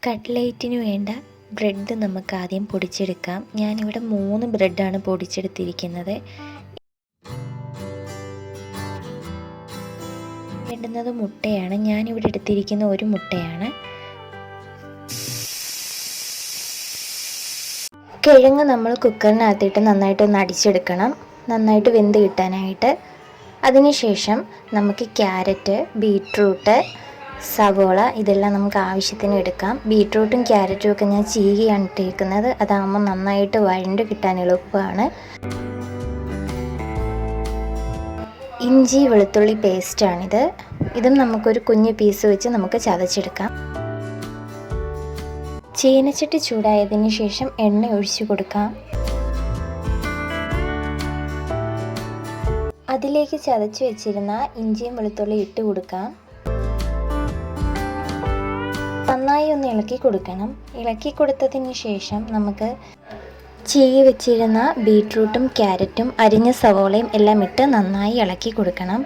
കട്ട്ലേറ്റിന് വേണ്ട ബ്രെഡ് നമുക്ക് ആദ്യം പൊടിച്ചെടുക്കാം. ഞാനിവിടെ 3 ബ്രെഡാണ് പൊടിച്ചെടുത്തിരിക്കുന്നത്. വേണ്ടുന്നത് മുട്ടയാണ്. ഞാനിവിടെ എടുത്തിരിക്കുന്ന ഒരു മുട്ടയാണ്. കിഴങ്ങ് നമ്മൾ കുക്കറിനകത്തിട്ട് നന്നായിട്ടൊന്ന് അടിച്ചെടുക്കണം, നന്നായിട്ട് വെന്ത് കിട്ടാനായിട്ട്. അതിനുശേഷം നമുക്ക് ക്യാരറ്റ്, ബീട്രൂട്ട്, സവോള ഇതെല്ലാം നമുക്ക് ആവശ്യത്തിന് എടുക്കാം. ബീട്രൂട്ടും ക്യാരറ്റും ഒക്കെ ഞാൻ ചീകിയാണ് ഇട്ടേക്കുന്നത്. അതാകുമ്പോൾ നന്നായിട്ട് വഴണ്ട് കിട്ടാൻ എളുപ്പമാണ്. ഇഞ്ചി വെളുത്തുള്ളി പേസ്റ്റാണിത്. ഇതും നമുക്കൊരു കുഞ്ഞു പീസ് വെച്ച് നമുക്ക് ചതച്ചെടുക്കാം. ചീനച്ചട്ടി ചൂടായതിന് ശേഷം എണ്ണ ഒഴിച്ചു കൊടുക്കാം. അതിലേക്ക് ചതച്ച് വെച്ചിരുന്ന ഇഞ്ചിയും വെളുത്തുള്ളി ഇട്ട് കൊടുക്കാം. നന്നായി ഒന്ന് ഇളക്കി കൊടുക്കണം. ഇളക്കി കൊടുത്തതിന് ശേഷം നമുക്ക് ചീകി വെച്ചിരുന്ന ബീട്രൂട്ടും ക്യാരറ്റും അരിഞ്ഞ സവോളയും എല്ലാം ഇട്ട് നന്നായി ഇളക്കി കൊടുക്കണം.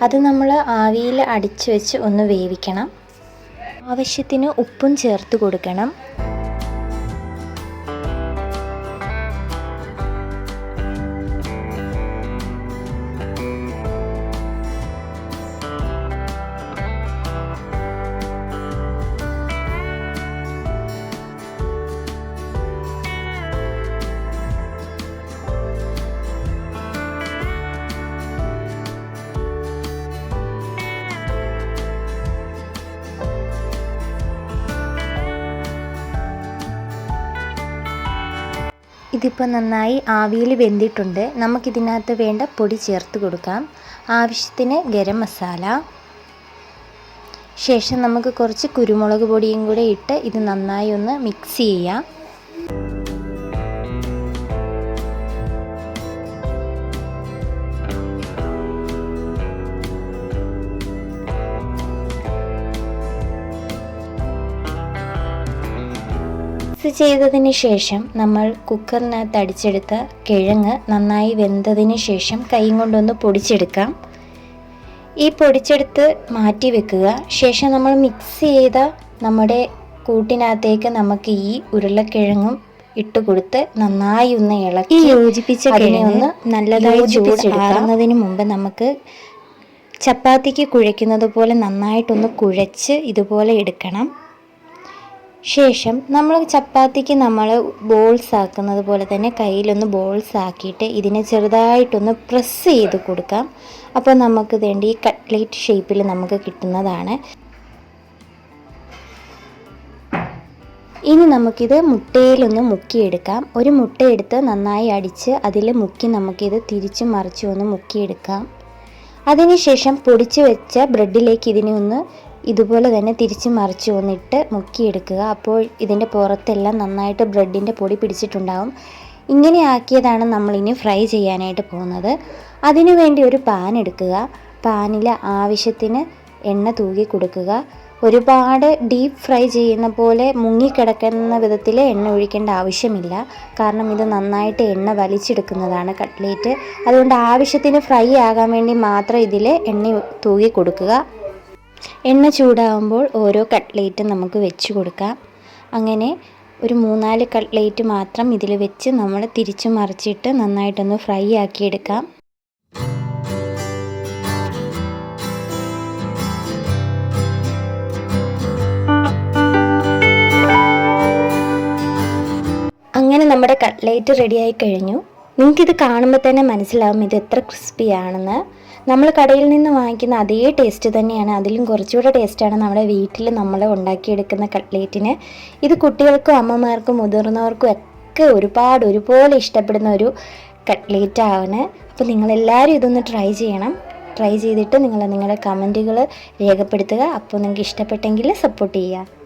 അത് നമ്മൾ ആവിയിൽ അടിച്ചു വെച്ച് ഒന്ന് വേവിക്കണം. ആവശ്യത്തിന് ഉപ്പും ചേർത്ത് കൊടുക്കണം. ഇതിപ്പോൾ നന്നായി ആവിയിൽ വെന്തിട്ടുണ്ട്. നമുക്കിതിനകത്ത് വേണ്ട പൊടി ചേർത്ത് കൊടുക്കാം. ആവശ്യത്തിന് ഗരം മസാല, ശേഷം നമുക്ക് കുറച്ച് കുരുമുളക് പൊടിയും കൂടെ ഇട്ട് ഇത് നന്നായി ഒന്ന് മിക്സ് ചെയ്യാം. മിക്സ് ചെയ്തതിന് ശേഷം നമ്മൾ കുക്കറിനകത്ത് അടിച്ചെടുത്ത കിഴങ്ങ് നന്നായി വെന്തതിന് ശേഷം കൈ കൊണ്ടൊന്ന് പൊടിച്ചെടുക്കാം. ഈ പൊടിച്ചെടുത്ത് മാറ്റി വെക്കുക. ശേഷം നമ്മൾ മിക്സ് ചെയ്ത നമ്മുടെ കൂട്ടിനകത്തേക്ക് നമുക്ക് ഈ ഉരുളക്കിഴങ്ങും ഇട്ട് കൊടുത്ത് നന്നായി ഒന്ന് ഇളക്കി യോജിപ്പിച്ച കിഴങ്ങ് നല്ലതായി ചൂടാറുന്നതിന് മുമ്പ് നമുക്ക് ചപ്പാത്തിക്ക് കുഴയ്ക്കുന്നത് പോലെ നന്നായിട്ടൊന്ന് കുഴച്ച് ഇതുപോലെ എടുക്കണം. ശേഷം നമ്മൾ ചപ്പാത്തിക്ക് ബോൾസ് ആക്കുന്നത് പോലെ തന്നെ കയ്യിലൊന്ന് ബോൾസ് ആക്കിയിട്ട് ഇതിനെ ചെറുതായിട്ടൊന്ന് പ്രസ് ചെയ്ത് കൊടുക്കാം. അപ്പോൾ നമുക്ക് വേണ്ടി ഈ കട്ട്ലേറ്റ് ഷേപ്പിൽ നമുക്ക് കിട്ടുന്നതാണ്. ഇനി നമുക്കിത് മുട്ടയിലൊന്ന് മുക്കിയെടുക്കാം. ഒരു മുട്ട എടുത്ത് നന്നായി അടിച്ച് അതിൽ മുക്കി നമുക്കിത് തിരിച്ചും മറിച്ചും ഒന്ന് മുക്കിയെടുക്കാം. അതിനുശേഷം പൊടിച്ച് വെച്ച ബ്രെഡിലേക്ക് ഇതിനെ ഒന്ന് ഇതുപോലെ തന്നെ തിരിച്ച് മറിച്ച് ഒന്നിട്ട് മുക്കിയെടുക്കുക. അപ്പോൾ ഇതിൻ്റെ പുറത്തെല്ലാം നന്നായിട്ട് ബ്രെഡിൻ്റെ പൊടി പിടിച്ചിട്ടുണ്ടാകും. ഇങ്ങനെ ആക്കിയതാണ് നമ്മളിനി ഫ്രൈ ചെയ്യാനായിട്ട് പോകുന്നത്. അതിനു വേണ്ടി ഒരു പാൻ എടുക്കുക. പാനിൽ ആവശ്യത്തിന് എണ്ണ തൂകി കൊടുക്കുക. ഒരുപാട് ഡീപ്പ് ഫ്രൈ ചെയ്യുന്ന പോലെ മുങ്ങിക്കിടക്കുന്ന വിധത്തിൽ എണ്ണ ഒഴിക്കേണ്ട ആവശ്യമില്ല. കാരണം ഇത് നന്നായിട്ട് എണ്ണ വലിച്ചെടുക്കുന്നതാണ് കട്ട്ലേറ്റ്. അതുകൊണ്ട് ആവശ്യത്തിന് ഫ്രൈ ആകാൻ വേണ്ടി മാത്രം ഇതിൽ എണ്ണ തൂകി കൊടുക്കുക. എണ്ണ ചൂടാകുമ്പോൾ ഓരോ കട്ട്ലേറ്റും നമുക്ക് വെച്ച് കൊടുക്കാം. അങ്ങനെ ഒരു 3-4 കട്ട്ലേറ്റ് മാത്രം ഇതിൽ വെച്ച് നമ്മൾ തിരിച്ചു മറിച്ചിട്ട് നന്നായിട്ടൊന്ന് ഫ്രൈ ആക്കിയെടുക്കാം. അങ്ങനെ നമ്മുടെ കട്ട്ലേറ്റ് റെഡിയായി കഴിഞ്ഞു. നിങ്ങൾക്കിത് കാണുമ്പോൾ തന്നെ മനസ്സിലാവും ഇത് എത്ര ക്രിസ്പിയാണെന്ന്. നമ്മൾ കടയിൽ നിന്ന് വാങ്ങിക്കുന്ന അതേ ടേസ്റ്റ് തന്നെയാണ്, അതിലും കുറച്ചുകൂടെ ടേസ്റ്റാണ് നമ്മുടെ വീട്ടിൽ നമ്മൾ ഉണ്ടാക്കിയെടുക്കുന്ന കട്ട്ലേറ്റിന്. ഇത് കുട്ടികൾക്കും അമ്മമാർക്കും മുതിർന്നവർക്കും ഒക്കെ ഒരുപോലെ ഇഷ്ടപ്പെടുന്ന ഒരു കട്ട്ലേറ്റാണ്. അപ്പോൾ നിങ്ങളെല്ലാവരും ഇതൊന്ന് ട്രൈ ചെയ്യണം. ട്രൈ ചെയ്തിട്ട് നിങ്ങളുടെ കമൻറ്റുകൾ രേഖപ്പെടുത്തുക. അപ്പോൾ നിങ്ങൾക്ക് ഇഷ്ടപ്പെട്ടെങ്കിൽ സപ്പോർട്ട് ചെയ്യുക.